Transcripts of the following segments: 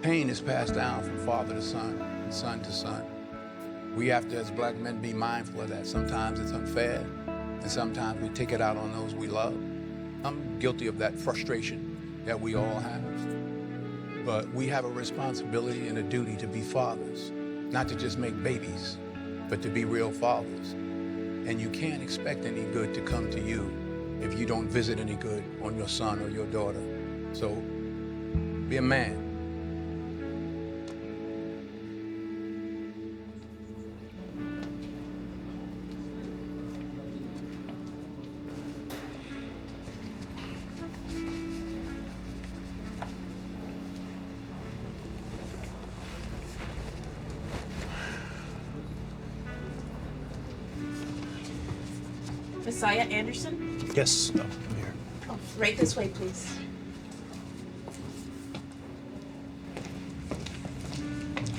Pain is passed down from father to son and son to son. We have to, as black men, be mindful of that. Sometimes it's unfair, and sometimes we take it out on those we love. I'm guilty of that frustration that we all have. But we have a responsibility and a duty to be fathers, not to just make babies, but to be real fathers. And you can't expect any good to come to you if you don't visit any good on your son or your daughter. So be a man. Messiah Anderson? Yes, no, I'm here. Oh, right this way, please.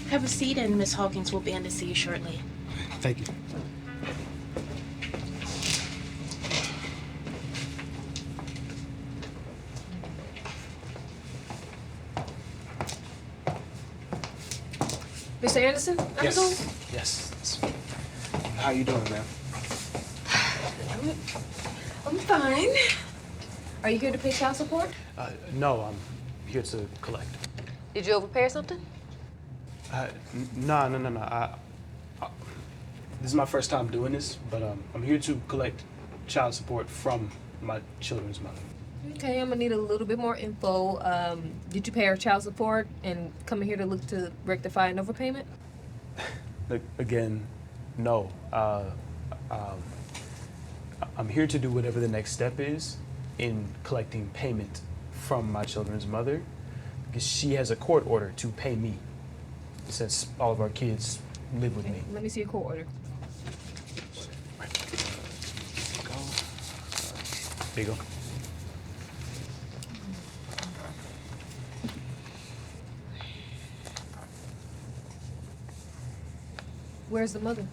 Have a seat, and Miss Hawkins will be in to see you shortly. Thank you. Mr. Anderson? Yes. How you doing, ma'am? I'm fine. Are you here to pay child support? No, I'm here to collect. Did you overpay or something? No. This is my first time doing this, but I'm here to collect child support from my children's mother. Okay, I'm gonna need a little bit more info. Did you pay her child support and coming here to look to rectify an overpayment? Look, again, no. I'm here to do whatever the next step is in collecting payment from my children's mother, because she has a court order to pay me since all of our kids live with me. Let me see your court order. There you go. Where's the mother?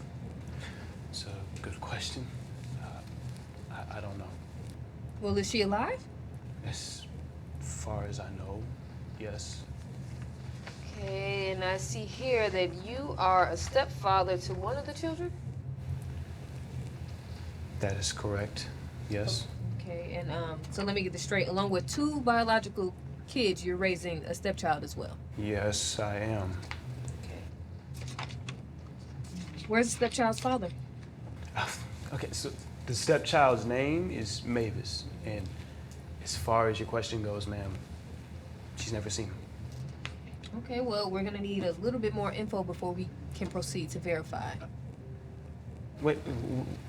It's a good question. I don't know. Well, is she alive? As far as I know, yes. Okay, and I see here that you are a stepfather to one of the children? That is correct, yes. Okay, and so let me get this straight. Along with 2 biological kids, you're raising a stepchild as well? Yes, I am. Okay. Where's the stepchild's father? Okay, so the stepchild's name is Mavis, and as far as your question goes, ma'am, she's never seen him. Okay, well, we're gonna need a little bit more info before we can proceed to verify. Wait,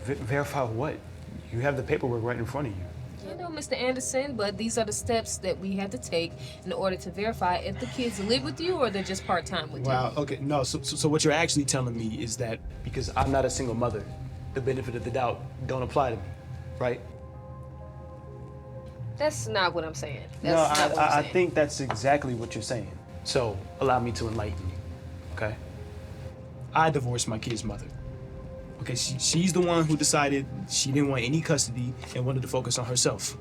verify what? You have the paperwork right in front of you. I know, Mr. Anderson, but these are the steps that we have to take in order to verify if the kids live with you or they're just part-time with you. Wow, okay, no, so what you're actually telling me is that because I'm not a single mother, the benefit of the doubt don't apply to me, right? That's not what I'm saying. No, That's not what I'm I saying. think that's exactly what you're saying. So allow me to enlighten you, okay? I divorced my kid's mother. Okay, she's the one who decided she didn't want any custody and wanted to focus on herself,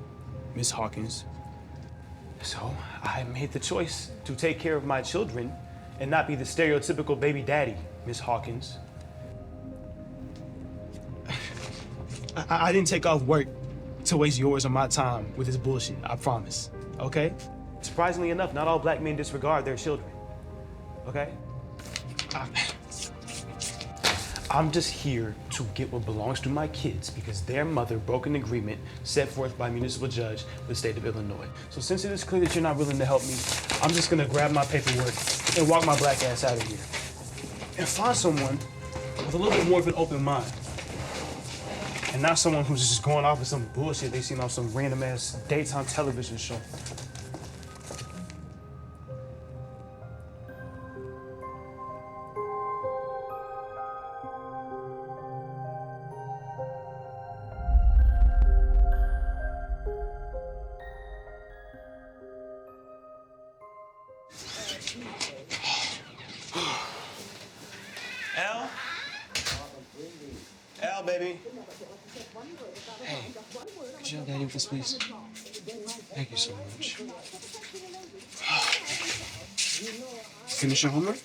Miss Hawkins. So I made the choice to take care of my children and not be the stereotypical baby daddy, Miss Hawkins. I didn't take off work to waste yours or my time with this bullshit, I promise, okay? Surprisingly enough, not all black men disregard their children, okay? I'm just here to get what belongs to my kids because their mother broke an agreement set forth by a municipal judge with the state of Illinois. So since it is clear that you're not willing to help me, I'm just gonna grab my paperwork and walk my black ass out of here. And find someone with a little bit more of an open mind. And not someone who's just going off with some bullshit they seen on some random ass daytime television show. Al? Al, baby. Hey, could you help Daddy with this, please? Thank you so much. Finish your homework?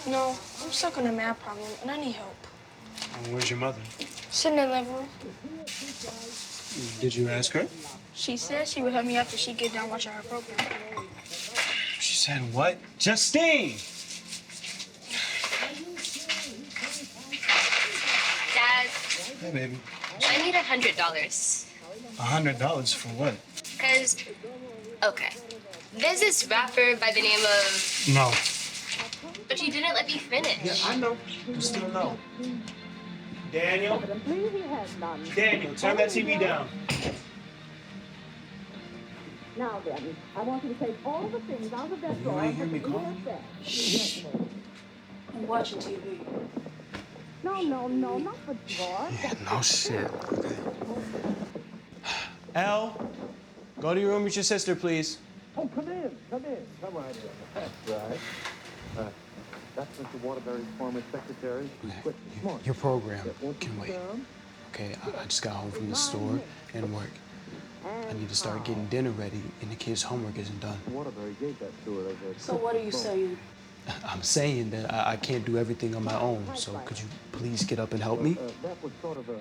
No, I'm stuck on a math problem and I need help. Where's your mother? Sitting in the living room. Did you ask her? She said she would help me after she get done watching her program. She said what? Justine! Dad, Hey, baby. I need $100. $100 for what? Because, okay, there's this rapper by the name of, No. but you didn't let me finish. Yeah, I know. You still know. Daniel? Daniel, turn that TV down. Now then, I want you to take all the things out of that You drawer. ain't hear me calling? I'm watching TV. No, not the drawer. Yeah, no shit. Okay. Al, go to your room with your sister, please. Oh, come in. Come right in. That's right. That's Mr. Waterbury's former secretary. Okay. Your program can wait. Okay, I just got home from the store and work. I need to start getting dinner ready, and the kids' homework isn't done. Waterbury gave that to her as a... So what are you saying? I'm saying that I can't do everything on my own, so could you please get up and help me? That was sort of a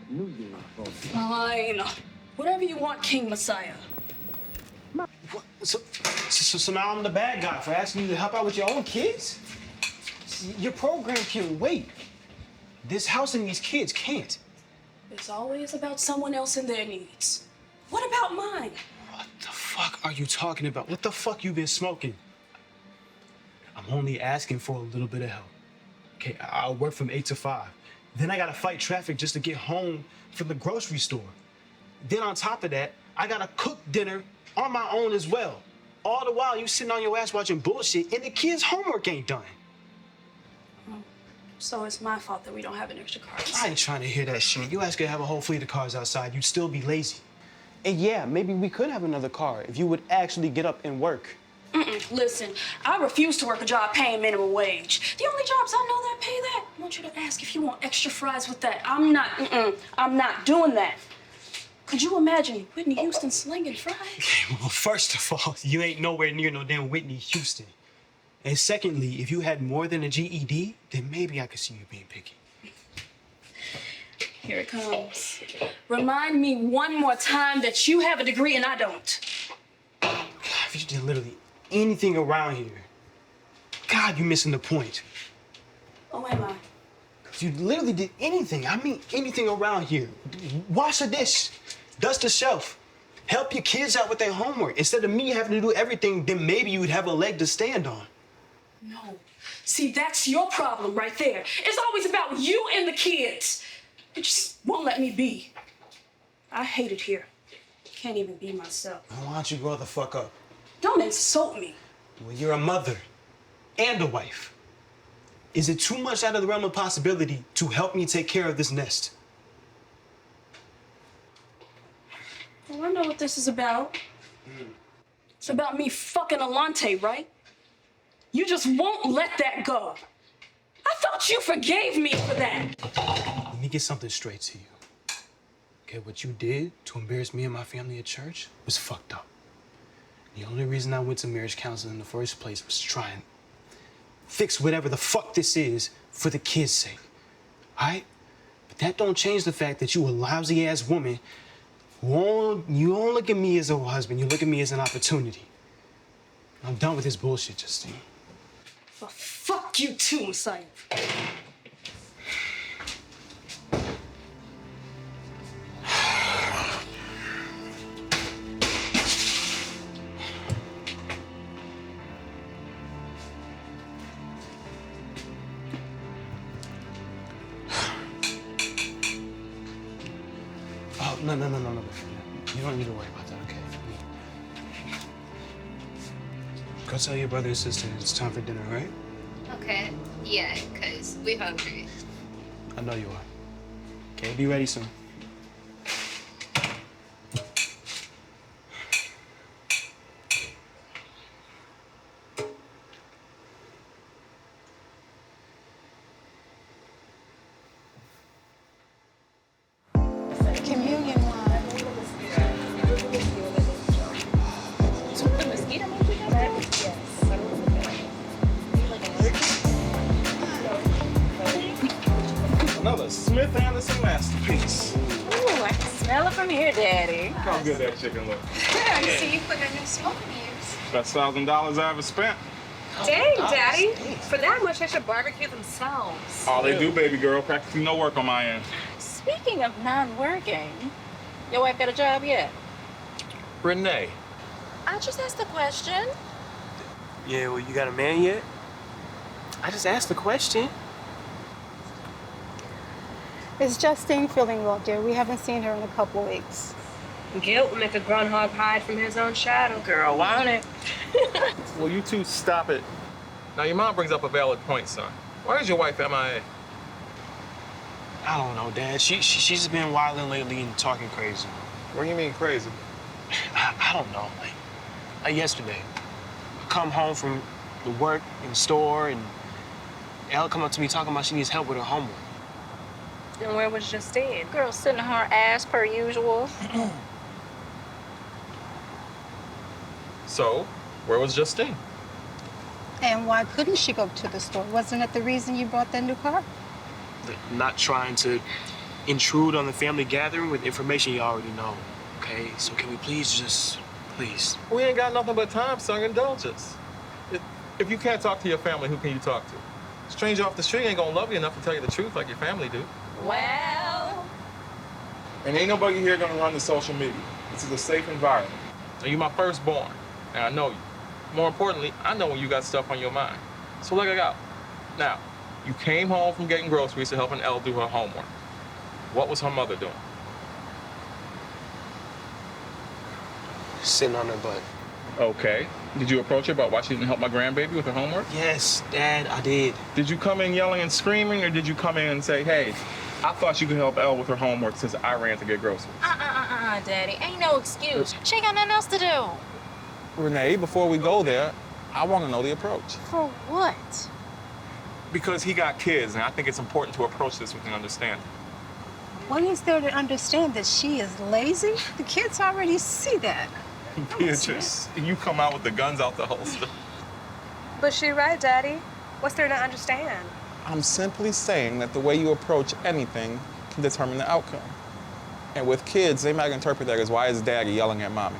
New Year's vote. Fine. Whatever you want, King Messiah. What? So now I'm the bad guy for asking you to help out with your own kids? Your program can wait. This house and these kids can't. It's always about someone else and their needs. What about mine? What the fuck are you talking about? What the fuck you been smoking? I'm only asking for a little bit of help. Okay, I'll work from 8 to 5. Then I gotta fight traffic just to get home from the grocery store. Then on top of that, I gotta cook dinner on my own as well. All the while you sitting on your ass watching bullshit and the kids' homework ain't done. So it's my fault that we don't have an extra car. I ain't trying to hear that shit. You ask her to have a whole fleet of cars outside, you'd still be lazy. And yeah, maybe we could have another car if you would actually get up and work. Listen, I refuse to work a job paying minimum wage. The only jobs I know that pay that, I want you to ask if you want extra fries with that. I'm not doing that. Could you imagine Whitney Houston slinging fries? Well, first of all, you ain't nowhere near no damn Whitney Houston. And secondly, if you had more than a GED, then maybe I could see you being picky. Here it comes. Remind me one more time that you have a degree and I don't. If you did literally anything around here, God, you're missing the point. Oh, am I? If you literally did anything, I mean anything around here, wash a dish, dust a shelf, help your kids out with their homework. Instead of me having to do everything, then maybe you would have a leg to stand on. No. See, that's your problem right there. It's always about you and the kids. It just won't let me be. I hate it here. Can't even be myself. Why don't you grow the fuck up? Don't insult me. Well, you're a mother and a wife. Is it too much out of the realm of possibility to help me take care of this nest? Well, I know what this is about. It's about me fucking Alante, right? You just won't let that go. I thought you forgave me for that. Let me get something straight to you. Okay, what you did to embarrass me and my family at church was fucked up. The only reason I went to marriage counseling in the first place was to try and fix whatever the fuck this is for the kids' sake. All right? But that don't change the fact that you a lousy-ass woman. You don't look at me as a husband. You look at me as an opportunity. I'm done with this bullshit, Justine. Well, fuck you too, Messiah. Oh, no. You don't need to worry about that, okay? Go tell your brother and sister it's time for dinner, right? Okay, yeah, because we're hungry. I know you are. Okay, be ready soon. Smith Anderson masterpiece. Ooh, I can smell it from here, Daddy. Look how good that chicken looks. Yeah, I see you putting a new smoke in yours. Best $1,000 I ever spent. Dang, Daddy. For that much, they should barbecue themselves. All they do, baby girl, practically no work on my end. Speaking of non-working, your wife got a job yet? Renee. I just asked a question. Yeah, well, you got a man yet? I just asked the question. Is Justine feeling well, dear? We haven't seen her in a couple weeks. Guilt will make a groundhog hide from his own shadow. Girl, won't it? Will you two stop it? Now, your mom brings up a valid point, son. Why is your wife MIA? I don't know, Dad. She's been wilding lately and talking crazy. What do you mean crazy? I don't know. Like yesterday, I come home from the work in the store, and Elle come up to me talking about she needs help with her homework. And where was Justine? Girl sitting on her ass per usual. So, where was Justine? And why couldn't she go to the store? Wasn't it the reason you brought that new car? Not trying to intrude on the family gathering with information you already know, okay? So can we please please? We ain't got nothing but time, son. Indulge us. If you can't talk to your family, who can you talk to? Stranger off the street ain't gonna love you enough to tell you the truth like your family do. Well... And ain't nobody here gonna run the social media. This is a safe environment. Now, you're my firstborn, and I know you. More importantly, I know when you got stuff on your mind. So let it out. Now, you came home from getting groceries to helping Elle do her homework. What was her mother doing? Sitting on her butt. Okay. Did you approach her about why she didn't help my grandbaby with her homework? Yes, Dad, I did. Did you come in yelling and screaming, or did you come in and say, hey, I thought you could help Elle with her homework since I ran to get groceries? Daddy. Ain't no excuse. She ain't got nothing else to do. Renee, before we go there, I want to know the approach. For what? Because he got kids, and I think it's important to approach this with an understanding. What is there to understand that she is lazy? The kids already see that. Beatrice, you come out with the guns out the holster. But she right, Daddy. What's there to understand? I'm simply saying that the way you approach anything can determine the outcome. And with kids, they might interpret that as, why is Daddy yelling at Mommy?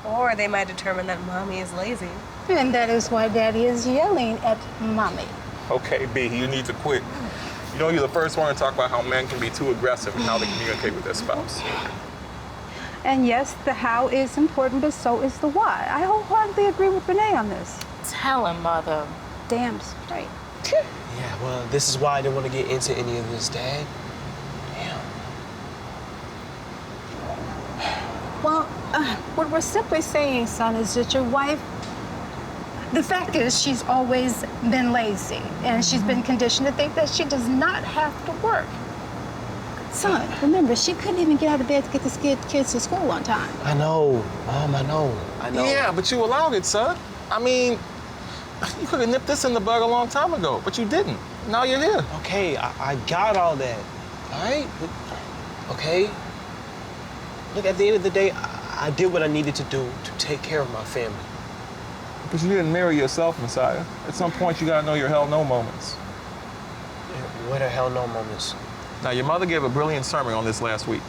Or they might determine that Mommy is lazy. And that is why Daddy is yelling at Mommy. Okay, B, you need to quit. You know, you're the first one to talk about how men can be too aggressive and how they communicate with their spouse. And yes, the how is important, but so is the why. I wholeheartedly agree with Renee on this. Tell him, Mother. Damn straight. Yeah, well, this is why I didn't want to get into any of this, Dad. Damn. Well, what we're simply saying, son, is that your wife, the fact is she's always been lazy, and she's been conditioned to think that she does not have to work. Son, remember, she couldn't even get out of bed to get the kids to school on time. I know, Mom, I know. Yeah, but you allowed it, son. I mean, you could have nipped this in the bud a long time ago, but you didn't. Now you're here. Okay, I got all that, all right? Okay? Look, at the end of the day, I did what I needed to do to take care of my family. But you didn't marry yourself, Messiah. At some point, you gotta know your hell no moments. Yeah, what are hell no moments? Now, your mother gave a brilliant sermon on this last week.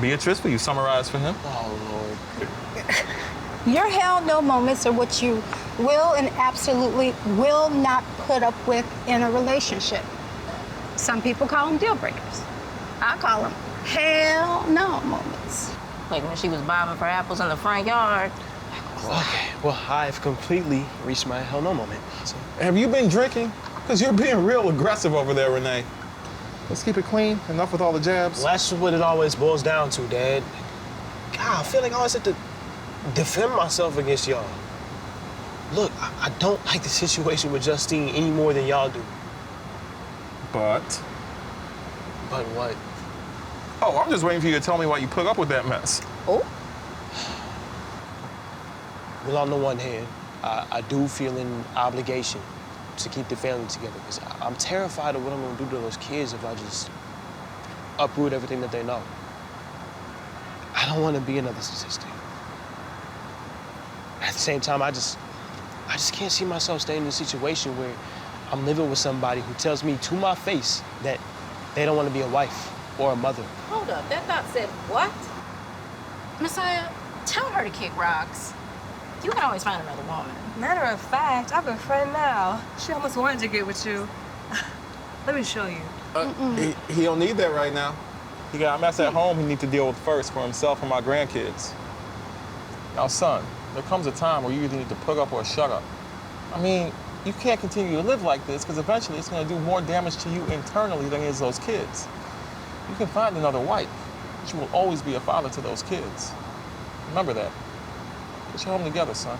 Beatrice, will you summarize for him? Oh, Lord. Your hell no moments are what you will and absolutely will not put up with in a relationship. Some people call them deal breakers. I call them hell no moments. Like when she was bobbing for apples in the front yard. Okay, well, I've completely reached my hell no moment. So. Have you been drinking? Because you're being real aggressive over there, Renee. Let's keep it clean. Enough with all the jabs. Well, that's what it always boils down to, Dad. God, I feel like I always have to defend myself against y'all. Look, I don't like the situation with Justine any more than y'all do. But? But what? Oh, I'm just waiting for you to tell me why you put up with that mess. Oh? Well, on the one hand, I do feel an obligation to keep the family together, because I'm terrified of what I'm gonna do to those kids if I just uproot everything that they know. I don't want to be another statistic. At the same time, I just can't see myself staying in a situation where I'm living with somebody who tells me to my face that They don't want to be a wife or a mother. Hold up, that thought said what? Messiah, tell her to kick rocks. You can always find another woman. Matter of fact, I have a friend now. She almost wanted to get with you. Let me show you. He don't need that right now. He got a mess at home he needs to deal with first for himself and my grandkids. Now, son, there comes a time where you either need to put up or shut up. I mean, you can't continue to live like this because eventually it's going to do more damage to you internally than it is those kids. You can find another wife, but you will always be a father to those kids. Remember that. Get your home together, son.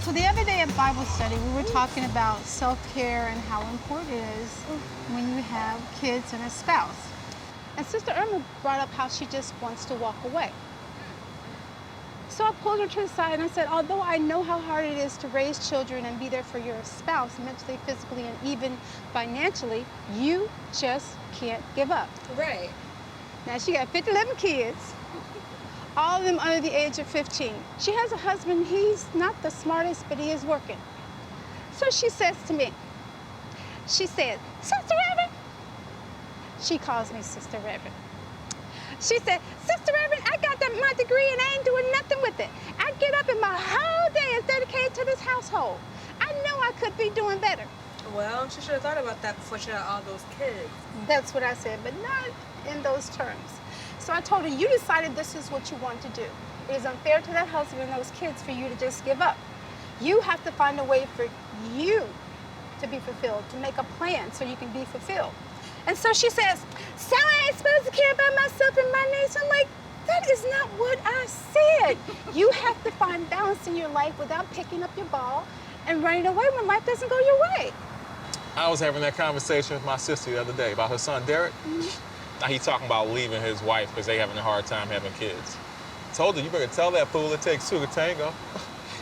So the other day at Bible study, we were talking about self-care and how important it is when you have kids and a spouse. And Sister Irma brought up how she just wants to walk away. So I pulled her to the side and I said, although I know how hard it is to raise children and be there for your spouse mentally, physically, and even financially, you just can't give up. Right. Now she got 11 kids, all of them under the age of 15. She has a husband, he's not the smartest, but he is working. So she says to me, she said, Sister Reverend. She calls me Sister Reverend. She said, Sister Reverend, I got my degree and I ain't doing nothing with it. I get up and my whole day is dedicated to this household. I know I could be doing better. Well, she should have thought about that before she had all those kids. That's what I said, but not in those terms. So I told her, you decided this is what you want to do. It is unfair to that husband and those kids for you to just give up. You have to find a way for you to be fulfilled, to make a plan so you can be fulfilled. And so she says, so I ain't supposed to care about myself and my needs. I'm like, that is not what I said. You have to find balance in your life without picking up your ball and running away when life doesn't go your way. I was having that conversation with my sister the other day about her son, Derek. Now he's talking about leaving his wife because they having a hard time having kids. Told her, you better tell that fool it takes two to tango.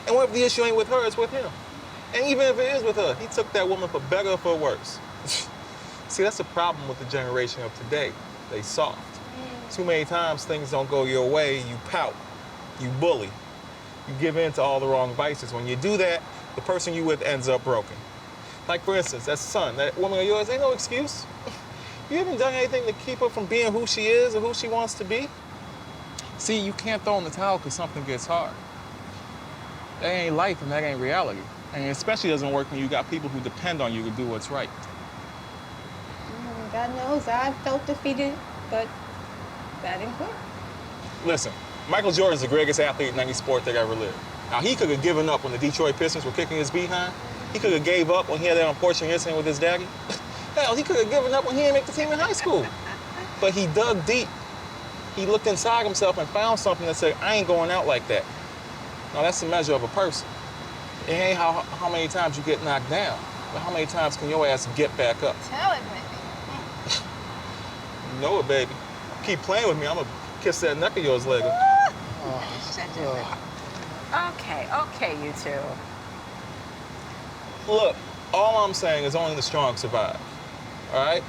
And what if the issue ain't with her, it's with him? And even if it is with her, he took that woman for better or for worse. See, that's the problem with the generation of today. They soft. Too many times things don't go your way, you pout, you bully, you give in to all the wrong vices. When you do that, the person you with ends up broken. Like for instance, that son, that woman of yours, ain't no excuse. You haven't done anything to keep her from being who she is or who she wants to be. See, you can't throw in the towel because something gets hard. That ain't life and that ain't reality. And it especially doesn't work when you got people who depend on you to do what's right. God knows I felt defeated, but that didn't quit. Listen, Michael Jordan's the greatest athlete in any sport that ever lived. Now, he could have given up when the Detroit Pistons were kicking his behind. He could have gave up when he had that unfortunate incident with his daddy. Hell, he could have given up when he didn't make the team in high school. But he dug deep. He looked inside himself and found something that said, I ain't going out like that. Now, that's the measure of a person. It ain't how many times you get knocked down, but how many times can your ass get back up? Tell it, baby. You know it, baby. Keep playing with me, I'm gonna kiss that neck of yours later. Okay, you two. Look, all I'm saying is only the strong survive, all right?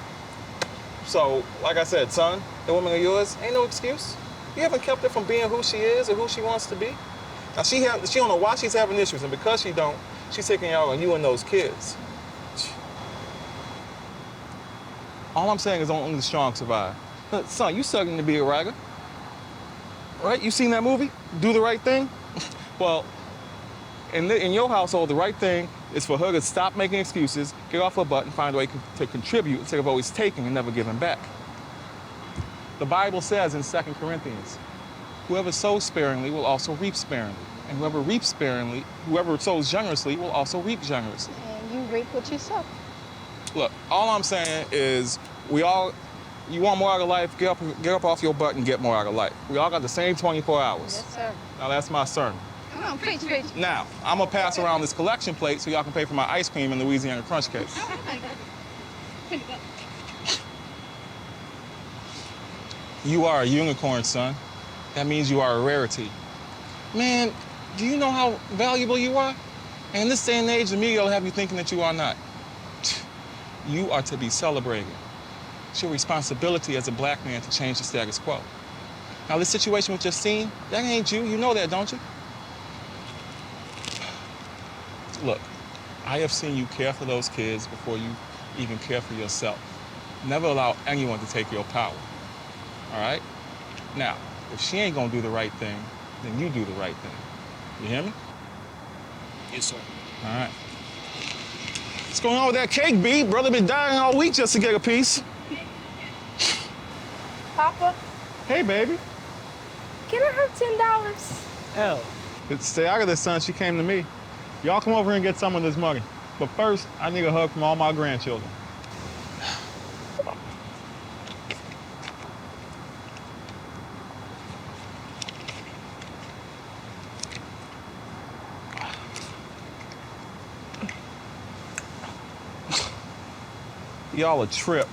So, like I said, son, the woman of yours, ain't no excuse. You haven't kept her from being who she is or who she wants to be. Now, she don't know why she's having issues, and because she don't, she's taking out on you and those kids. All I'm saying is only the strong survive. Look, son, you studying to be a writer, right? You seen that movie, Do the Right Thing? Well, in your household, the right thing is for her to stop making excuses, get off her butt, and find a way to contribute instead of always taking and never giving back. The Bible says in 2 Corinthians, whoever sows sparingly will also reap sparingly. And whoever sows generously will also reap generously. And you reap what you sow. Look, all I'm saying is you want more out of life, get up off your butt and get more out of life. We all got the same 24 hours. Yes, sir. Now that's my sermon. Come on, preach, preach. Now, I'm gonna pass around this collection plate so y'all can pay for my ice cream and Louisiana Crunch cakes. You are a unicorn, son. That means you are a rarity. Man, do you know how valuable you are? And in this day and age, the media will have you thinking that you are not. You are to be celebrated. It's your responsibility as a black man to change the status quo. Now, this situation with Justine, that ain't you. You know that, don't you? Look, I have seen you care for those kids before you even care for yourself. Never allow anyone to take your power, all right? Now, if she ain't gonna do the right thing, then you do the right thing. You hear me? Yes, sir. All right. What's going on with that cake, B? Brother been dying all week just to get a piece. Papa, Hey, baby. can I have $10? Hell. Stay out of this, son. She came to me. Y'all come over here and get some of this money. But first, I need a hug from all my grandchildren. Y'all a trip.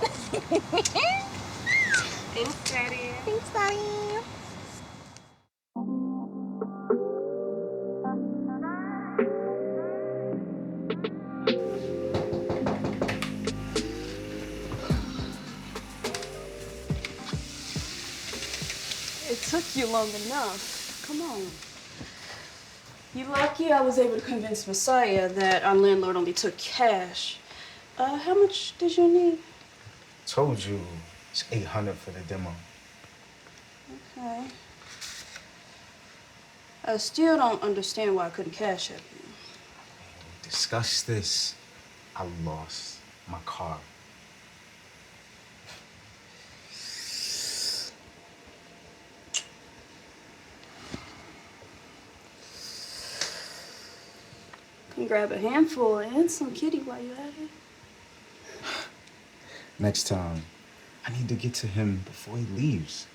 Thanks, Daddy. Thanks, Daddy. It took you long enough. Come on. You lucky I was able to convince Messiah that our landlord only took cash. How much did you need? Told you it's 800 for the demo. Okay. I still don't understand why I couldn't cash it. Discuss this. I lost my car. Can grab a handful and some kitty while you're at it. Next time, I need to get to him before he leaves.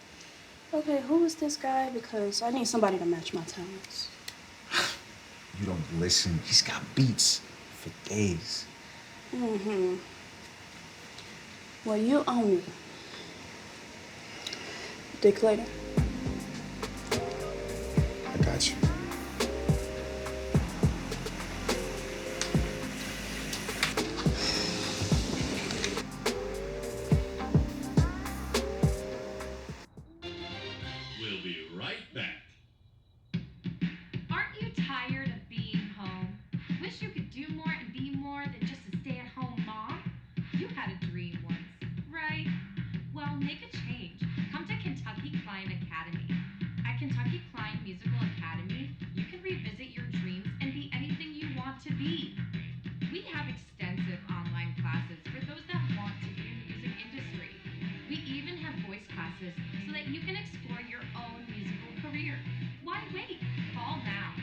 Okay, who is this guy? Because I need somebody to match my talents. You don't listen. He's got beats for days. Mm-hmm. Well, you owe me. Dick later. I got you. We'll be right back. Aren't you tired of being home? Wish you could do more and be more than just a stay-at-home mom? You had a dream once, right? Well, make a change. Come to Kentucky Klein Academy. At Kentucky Klein Musical Academy, you can revisit your dreams and be anything you want to be. We have extensive online classes for those that want to be in the music industry. We even have voice classes so that you can explore your own musical career. Why wait? Call now.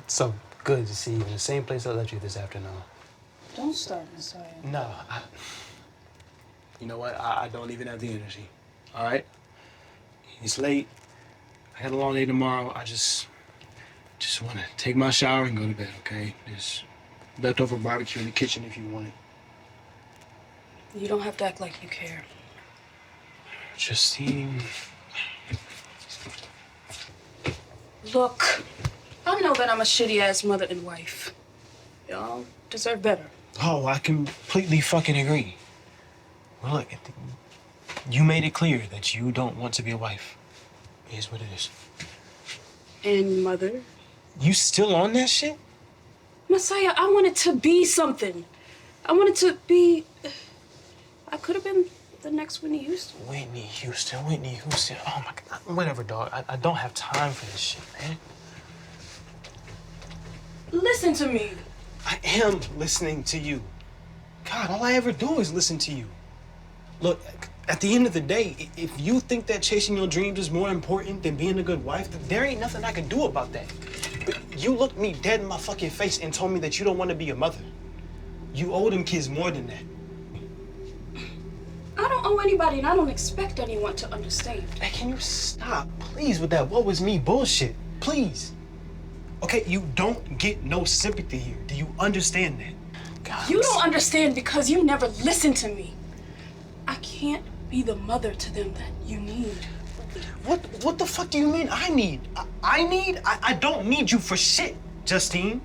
So good to see you in the same place I left you this afternoon. Don't start, Messiah. No, you know what? I don't even have the energy. All right? It's late. I got a long day tomorrow. I just want to take my shower and go to bed, okay? There's leftover barbecue in the kitchen if you want it. You don't have to act like you care. Justine. Look, I know that I'm a shitty-ass mother and wife. Y'all deserve better. Oh, I completely fucking agree. Well, look, you made it clear that you don't want to be a wife. It is what it is. And mother? You still on that shit? Messiah, I wanted to be something. I wanted to be... I could have been the next Whitney Houston. Whitney Houston. Oh my God. Whatever, dog. I don't have time for this shit, man. Listen to me. I am listening to you. God, all I ever do is listen to you. Look, At the end of the day, if you think that chasing your dreams is more important than being a good wife, then there ain't nothing I can do about that. But you looked me dead in my fucking face and told me that you don't want to be a mother. You owe them kids more than that. I don't owe anybody, and I don't expect anyone to understand. Hey, can you stop, please, with that "what was me" bullshit? Please. Okay, you don't get no sympathy here. Do you understand that? God, You don't understand because you never listened to me. I can't be the mother to them that you need. What the fuck do you mean I need? I don't need you for shit, Justine.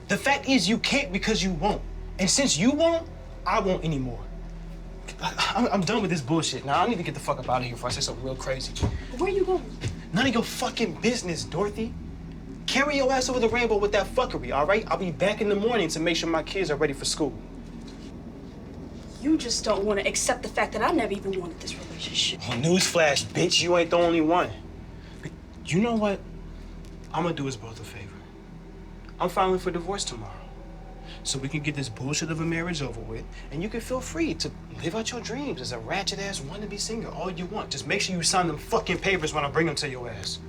The fact is you can't because you won't. And since you won't, I won't anymore. I'm done with this bullshit. Now I need to get the fuck up out of here before I say something real crazy. Where you going? None of your fucking business, Dorothy. Carry your ass over the rainbow with that fuckery, all right? I'll be back in the morning to make sure my kids are ready for school. You just don't want to accept the fact that I never even wanted this relationship. Well, newsflash, bitch, you ain't the only one. But you know what? I'm gonna do us both a favor. I'm filing for divorce tomorrow. So we can get this bullshit of a marriage over with, and you can feel free to live out your dreams as a ratchet-ass wannabe singer all you want. Just make sure you sign them fucking papers when I bring them to your ass.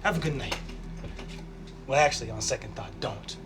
Have a good night. Well, actually, on second thought, don't.